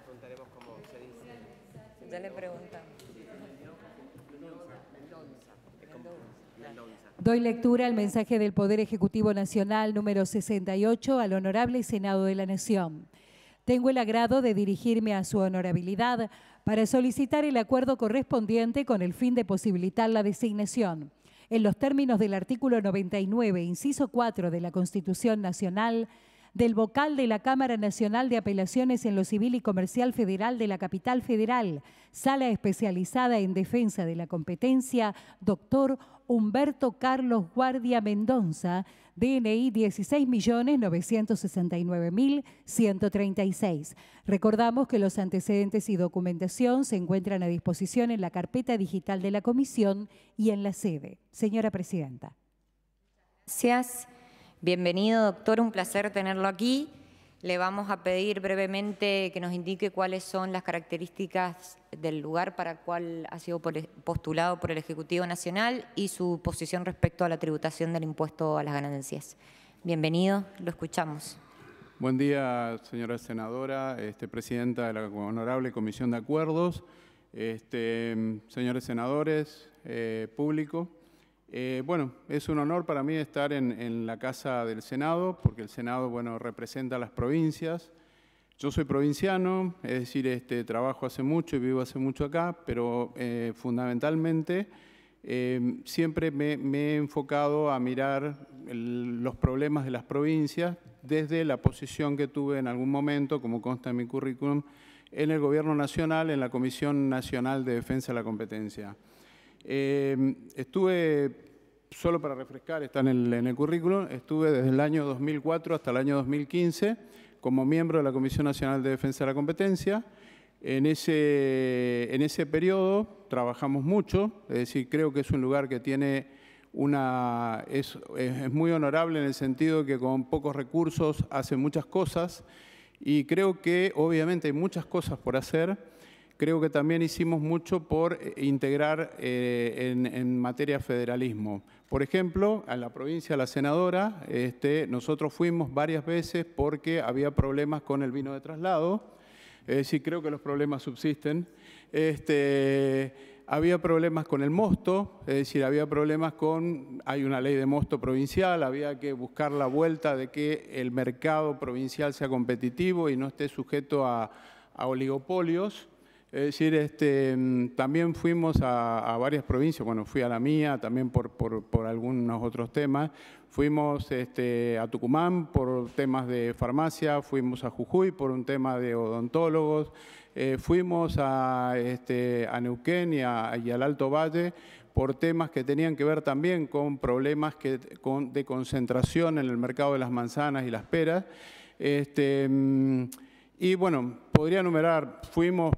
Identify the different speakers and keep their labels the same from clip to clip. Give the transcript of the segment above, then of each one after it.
Speaker 1: preguntaremos cómo se dice.
Speaker 2: Ya le preguntamos.
Speaker 3: Doy lectura al mensaje del Poder Ejecutivo Nacional número 68 al Honorable Senado de la Nación. Tengo el agrado de dirigirme a su honorabilidad para solicitar el acuerdo correspondiente con el fin de posibilitar la designación, en los términos del artículo 99, inciso 4 de la Constitución Nacional, del vocal de la Cámara Nacional de Apelaciones en lo Civil y Comercial Federal de la Capital Federal, Sala Especializada en Defensa de la Competencia, doctor Humberto Carlos Guardia Mendonza, DNI 16.969.136. Recordamos que los antecedentes y documentación se encuentran a disposición en la carpeta digital de la Comisión y en la sede. Señora Presidenta.
Speaker 2: Gracias. Bienvenido, doctor. Un placer tenerlo aquí. Le vamos a pedir brevemente que nos indique cuáles son las características del lugar para el cual ha sido postulado por el Ejecutivo Nacional y su posición respecto a la tributación del impuesto a las ganancias. Bienvenido, lo escuchamos.
Speaker 4: Buen día, señora senadora, presidenta de la Honorable Comisión de Acuerdos, señores senadores, público. Bueno, es un honor para mí estar en la Casa del Senado, porque el Senado, bueno, representa a las provincias. Yo soy provinciano, es decir, trabajo hace mucho y vivo hace mucho acá, pero fundamentalmente siempre me he enfocado a mirar los problemas de las provincias desde la posición que tuve en algún momento, como consta en mi currículum, en el Gobierno Nacional, en la Comisión Nacional de Defensa de la Competencia. Estuve, solo para refrescar, está en el currículum, estuve desde el año 2004 hasta el año 2015 como miembro de la Comisión Nacional de Defensa de la Competencia. En ese periodo trabajamos mucho, es decir, creo que es un lugar que tiene es muy honorable en el sentido de que con pocos recursos hace muchas cosas y creo que obviamente hay muchas cosas por hacer. Creo que también hicimos mucho por integrar en materia de federalismo. Por ejemplo, a la provincia de La Senadora, nosotros fuimos varias veces porque había problemas con el vino de traslado. Es decir, creo que los problemas subsisten. Había problemas con el mosto, es decir, había problemas hay una ley de mosto provincial, había que buscar la vuelta de que el mercado provincial sea competitivo y no esté sujeto a oligopolios. Es decir, también fuimos a varias provincias, bueno, fui a la mía también por algunos otros temas, fuimos a Tucumán por temas de farmacia, fuimos a Jujuy por un tema de odontólogos, fuimos a Neuquén y al Alto Valle por temas que tenían que ver también con problemas de concentración en el mercado de las manzanas y las peras. Y bueno, podría enumerar, fuimos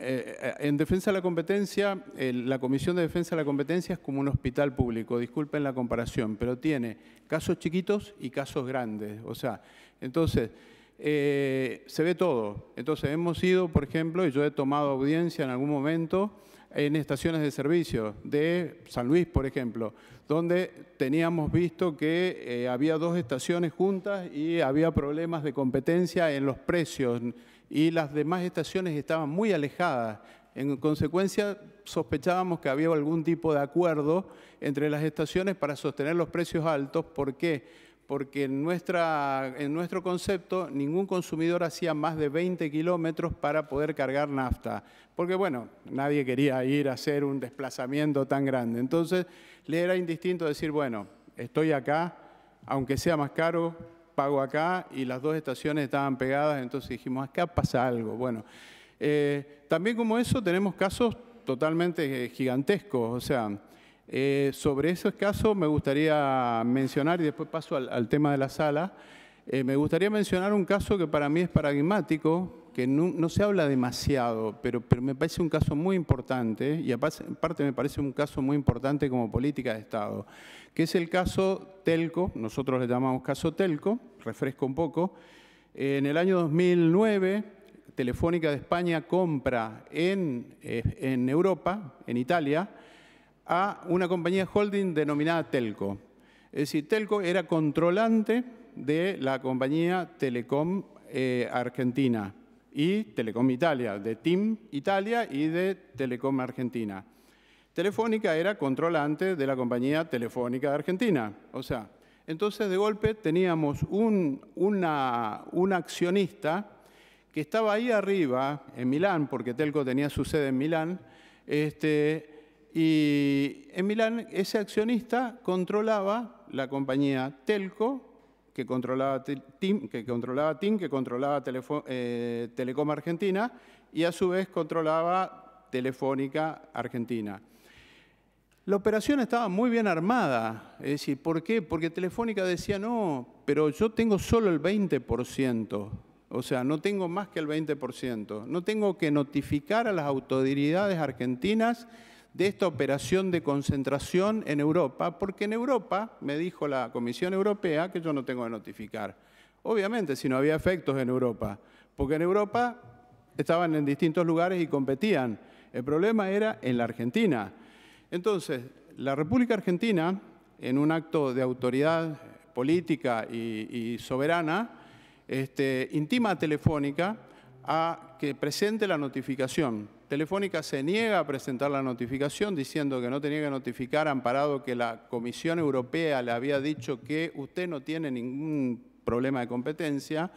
Speaker 4: en Defensa de la Competencia, la Comisión de Defensa de la Competencia es como un hospital público, disculpen la comparación, pero tiene casos chiquitos y casos grandes, o sea, entonces se ve todo. Entonces hemos ido, por ejemplo, y yo he tomado audiencia en algún momento en estaciones de servicio de San Luis, por ejemplo, donde teníamos visto que había dos estaciones juntas y había problemas de competencia en los precios y las demás estaciones estaban muy alejadas. En consecuencia, sospechábamos que había algún tipo de acuerdo entre las estaciones para sostener los precios altos. ¿Por qué? Porque en nuestro concepto ningún consumidor hacía más de 20 kilómetros para poder cargar nafta. Porque, bueno, nadie quería ir a hacer un desplazamiento tan grande. Entonces, le era indistinto decir, bueno, estoy acá, aunque sea más caro, pago acá, y las dos estaciones estaban pegadas, entonces dijimos, acá pasa algo. Bueno, también como eso tenemos casos totalmente gigantescos, o sea, sobre esos casos me gustaría mencionar, y después paso al tema de la sala, me gustaría mencionar un caso que para mí es paradigmático, que no se habla demasiado, pero me parece un caso muy importante, y aparte me parece un caso muy importante como política de Estado, que es el caso Telco, nosotros le llamamos caso Telco, refresco un poco. En el año 2009, Telefónica de España compra en Europa, en Italia, a una compañía holding denominada Telco. Es decir, Telco era controlante de la compañía Telecom Argentina y Telecom Italia, de TIM Italia y de Telecom Argentina. Telefónica era controlante de la compañía Telefónica de Argentina. O sea, entonces de golpe teníamos un accionista que estaba ahí arriba, en Milán, porque Telco tenía su sede en Milán, y en Milán ese accionista controlaba la compañía Telco, que controlaba TIM, que controlaba Telecom Argentina, y a su vez controlaba Telefónica Argentina. La operación estaba muy bien armada, es decir, ¿por qué? Porque Telefónica decía, no, pero yo tengo solo el 20%, o sea, no tengo más que el 20%, no tengo que notificar a las autoridades argentinas de esta operación de concentración en Europa, porque en Europa, me dijo la Comisión Europea, que yo no tengo que notificar. Obviamente, si no había efectos en Europa, porque en Europa estaban en distintos lugares y competían. El problema era en la Argentina. Entonces, la República Argentina, en un acto de autoridad política y soberana, intima a Telefónica a que presente la notificación. Telefónica se niega a presentar la notificación diciendo que no tenía que notificar, amparado que la Comisión Europea le había dicho que usted no tiene ningún problema de competencia.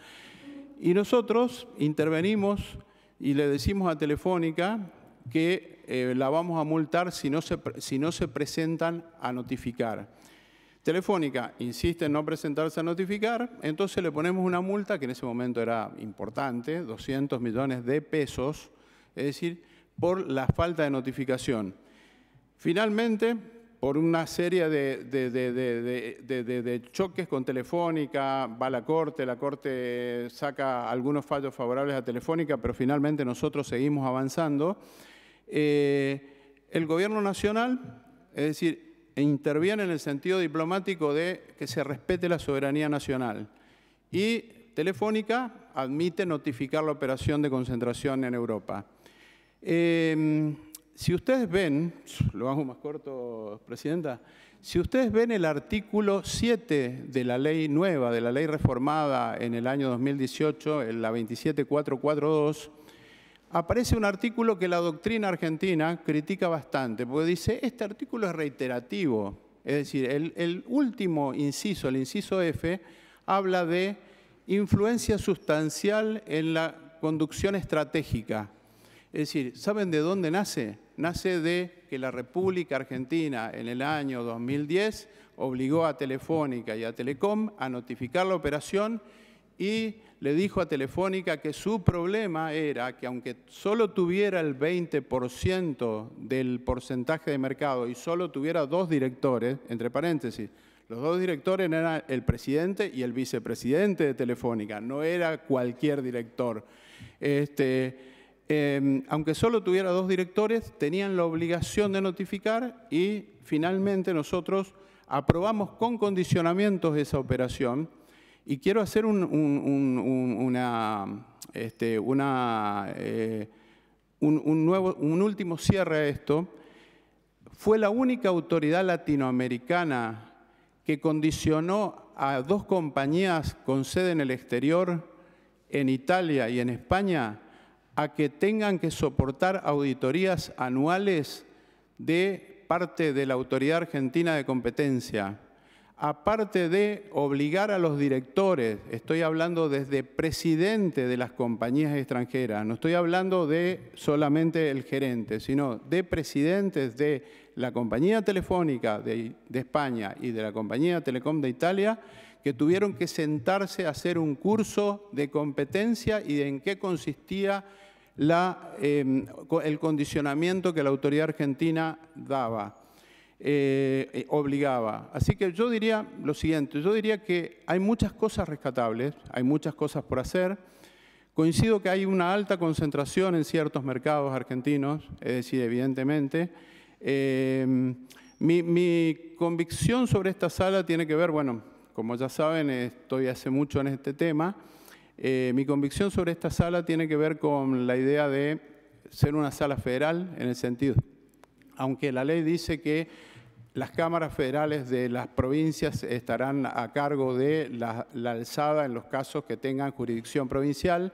Speaker 4: Y nosotros intervenimos y le decimos a Telefónica que la vamos a multar si no se presentan a notificar. Telefónica insiste en no presentarse a notificar, entonces le ponemos una multa que en ese momento era importante, 200 millones de pesos, es decir, por la falta de notificación. Finalmente, por una serie de choques con Telefónica, va a la Corte saca algunos fallos favorables a Telefónica, pero finalmente nosotros seguimos avanzando. El Gobierno Nacional, es decir, interviene en el sentido diplomático de que se respete la soberanía nacional. Y Telefónica admite notificar la operación de concentración en Europa. Si ustedes ven, lo hago más corto, Presidenta, si ustedes ven el artículo 7 de la ley nueva, de la ley reformada en el año 2018, la 27442, aparece un artículo que la doctrina argentina critica bastante, porque dice, este artículo es reiterativo. Es decir, el último inciso, el inciso F, habla de influencia sustancial en la conducción estratégica. Es decir, ¿saben de dónde nace? Nace de que la República Argentina en el año 2010 obligó a Telefónica y a Telecom a notificar la operación y le dijo a Telefónica que su problema era que aunque solo tuviera el 20% del porcentaje de mercado y solo tuviera 2 directores, entre paréntesis, los 2 directores eran el presidente y el vicepresidente de Telefónica, no era cualquier director. Aunque solo tuviera 2 directores, tenían la obligación de notificar y finalmente nosotros aprobamos con condicionamientos esa operación. Y quiero hacer un último cierre a esto. Fue la única autoridad latinoamericana que condicionó a 2 compañías con sede en el exterior, en Italia y en España, a que tengan que soportar auditorías anuales de parte de la Autoridad Argentina de Competencia. Aparte de obligar a los directores, estoy hablando desde presidente de las compañías extranjeras, no estoy hablando de solamente el gerente, sino de presidentes de la compañía telefónica de España y de la compañía Telecom de Italia, que tuvieron que sentarse a hacer un curso de competencia y de en qué consistía el condicionamiento que la autoridad argentina daba. Obligaba. Así que yo diría lo siguiente, yo diría que hay muchas cosas rescatables, hay muchas cosas por hacer. Coincido que hay una alta concentración en ciertos mercados argentinos, es decir, evidentemente. Mi convicción sobre esta sala tiene que ver, bueno, como ya saben, estoy hace mucho en este tema. Mi convicción sobre esta sala tiene que ver con la idea de ser una sala federal, en el sentido, aunque la ley dice que las cámaras federales de las provincias estarán a cargo de la alzada en los casos que tengan jurisdicción provincial.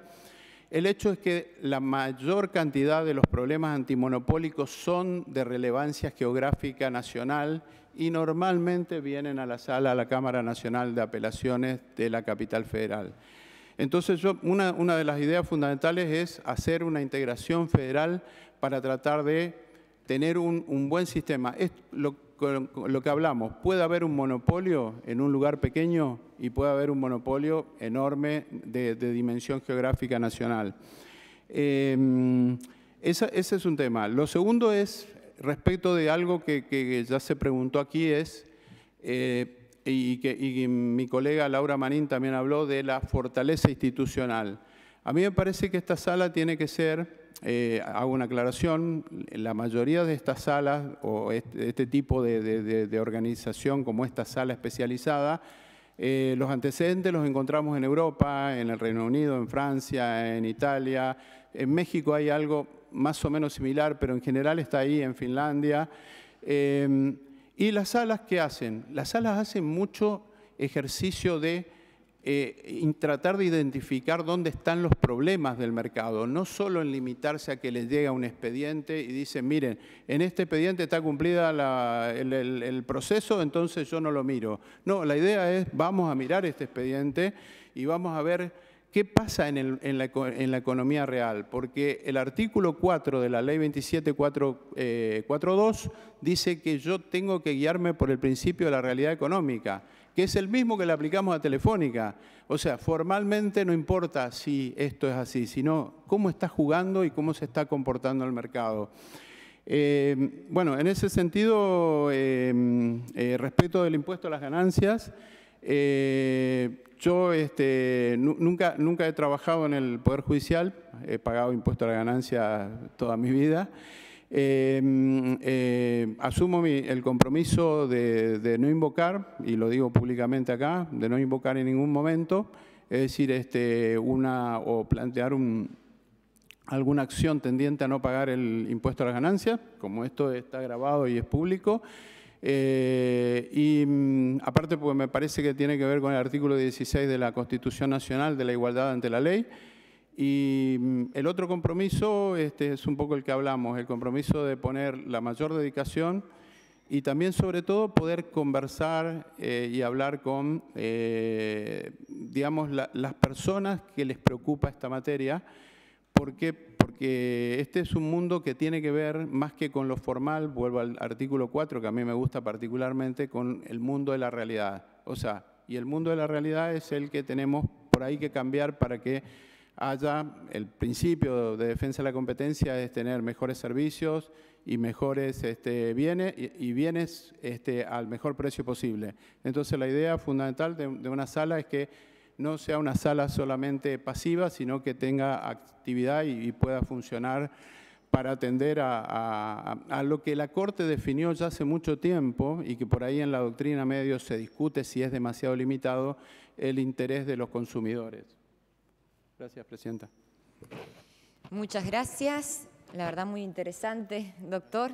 Speaker 4: El hecho es que la mayor cantidad de los problemas antimonopólicos son de relevancia geográfica nacional y normalmente vienen a la sala, a la Cámara Nacional de Apelaciones de la capital federal. Entonces, una de las ideas fundamentales es hacer una integración federal para tratar de tener un buen sistema. Es lo que hablamos, puede haber un monopolio en un lugar pequeño y puede haber un monopolio enorme de dimensión geográfica nacional. Ese es un tema. Lo segundo es, respecto de algo que ya se preguntó aquí, y mi colega Laura Manín también habló de la fortaleza institucional. A mí me parece que esta sala tiene que ser, hago una aclaración, la mayoría de estas salas o este tipo de organización como esta sala especializada, los antecedentes los encontramos en Europa, en el Reino Unido, en Francia, en Italia. En México hay algo más o menos similar, pero en general está ahí, en Finlandia. ¿Y las salas qué hacen? Las salas hacen mucho ejercicio de tratar de identificar dónde están los problemas del mercado, no solo en limitarse a que les llega un expediente y dicen, miren, en este expediente está cumplida el proceso, entonces yo no lo miro. No, la idea es, vamos a mirar este expediente y vamos a ver qué pasa en la economía real, porque el artículo 4 de la Ley 27442 dice que yo tengo que guiarme por el principio de la realidad económica, que es el mismo que le aplicamos a Telefónica. O sea, formalmente no importa si esto es así, sino cómo está jugando y cómo se está comportando el mercado. Bueno, en ese sentido, respecto del impuesto a las ganancias, yo nunca he trabajado en el Poder Judicial, he pagado impuesto a la ganancia toda mi vida. Asumo el compromiso de no invocar, y lo digo públicamente acá, de no invocar en ningún momento, es decir, o plantear alguna acción tendiente a no pagar el impuesto a las ganancias, como esto está grabado y es público. Aparte, porque me parece que tiene que ver con el artículo 16 de la Constitución Nacional de la Igualdad ante la Ley. Y el otro compromiso es un poco el que hablamos, el compromiso de poner la mayor dedicación y también, sobre todo, poder conversar y hablar con, digamos, las personas que les preocupa esta materia, porque este es un mundo que tiene que ver más que con lo formal, vuelvo al artículo 4, que a mí me gusta particularmente, con el mundo de la realidad. O sea, y el mundo de la realidad es el que tenemos por ahí que cambiar para que haya el principio de defensa de la competencia, es tener mejores servicios y mejores bienes y bienes al mejor precio posible. Entonces la idea fundamental de una sala es que no sea una sala solamente pasiva, sino que tenga actividad y pueda funcionar para atender a lo que la Corte definió ya hace mucho tiempo y que por ahí en la doctrina medio se discute si es demasiado limitado, el interés de los consumidores. Gracias, Presidenta.
Speaker 2: Muchas gracias. La verdad, muy interesante, doctor.